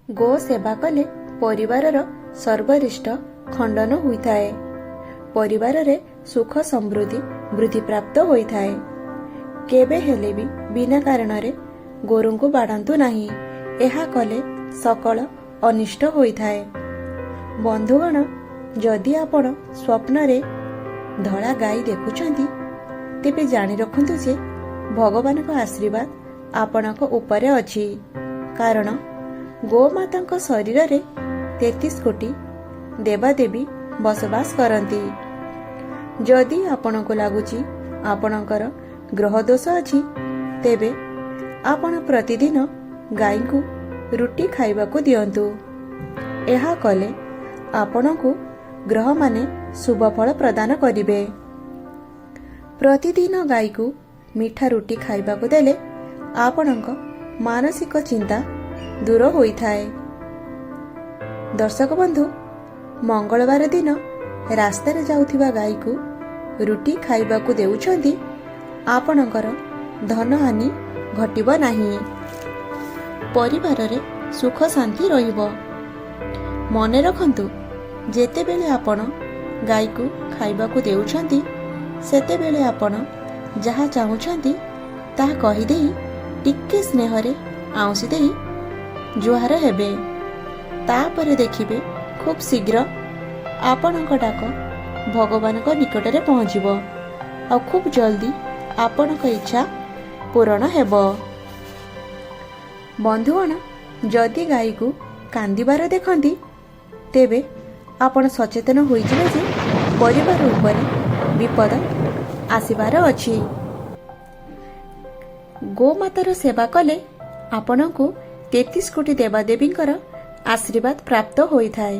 गो सेवा कले परिवारर सर्वरिष्ट खंडन होइथाए। परिवार रे सुख समृद्धि वृद्धि प्राप्त होइथाए। केबे हेले भी बिना कारण रे गोरु को बाड़ांतु नाही। एहा कले सकल अनिष्ट होइथाए। बंधुगण, जदि आपण स्वप्न रे धड़ा गाई देखुछंती तेबे जानि रखंतु जे भगवान को आशीर्वाद आपणक उपरे अछि। कारण गोमाता शरीर रे 33 कोटी देवादेवी बसवास करती। जदि आपण को लगुची आपणकर ग्रह दोष अछि तेबे आपण प्रतिदिन गाई को रुटी खाइबा को दियंतु। एहा कले आपण को ग्रह माने शुभ फल प्रदान करिवे। प्रतिदिन गाई को मीठा रुटी खाइबा को देले आपणक मानसिक चिंता दूर होइथाए। दर्शक बंधु, मंगलवार दिन रास्तार जाउथिबा गाई को रुटी खाइबा को देउछंती आपणकर धन हानि घटिब नाही। परिवार रे सुख शांति रहिबो। मने रखंतु, जेतेबेले आपण गाई को खाइबा को देउछंती सेतेबेले आपण जहा चाहुछंती ताहा कहि देई टिके स्नेह रे आउसी देई जुहार हेबे। तापरे देखिबे खूब शीघ्र आपणक डाक भगवान को निकट रे पहुँचीबो आ खूब जल्दी आपणक इच्छा पूरण हेबो। बंधुगण, जदि गाई को कांदिबार देखंती तेबे आपण सचेतन होइजिबे जे परिवार उपरे विपद आसिबार अछि। गोमातार सेवा कले आपणकु 33 कोटी देवादेवींकर आशीर्वाद प्राप्त होइथाए।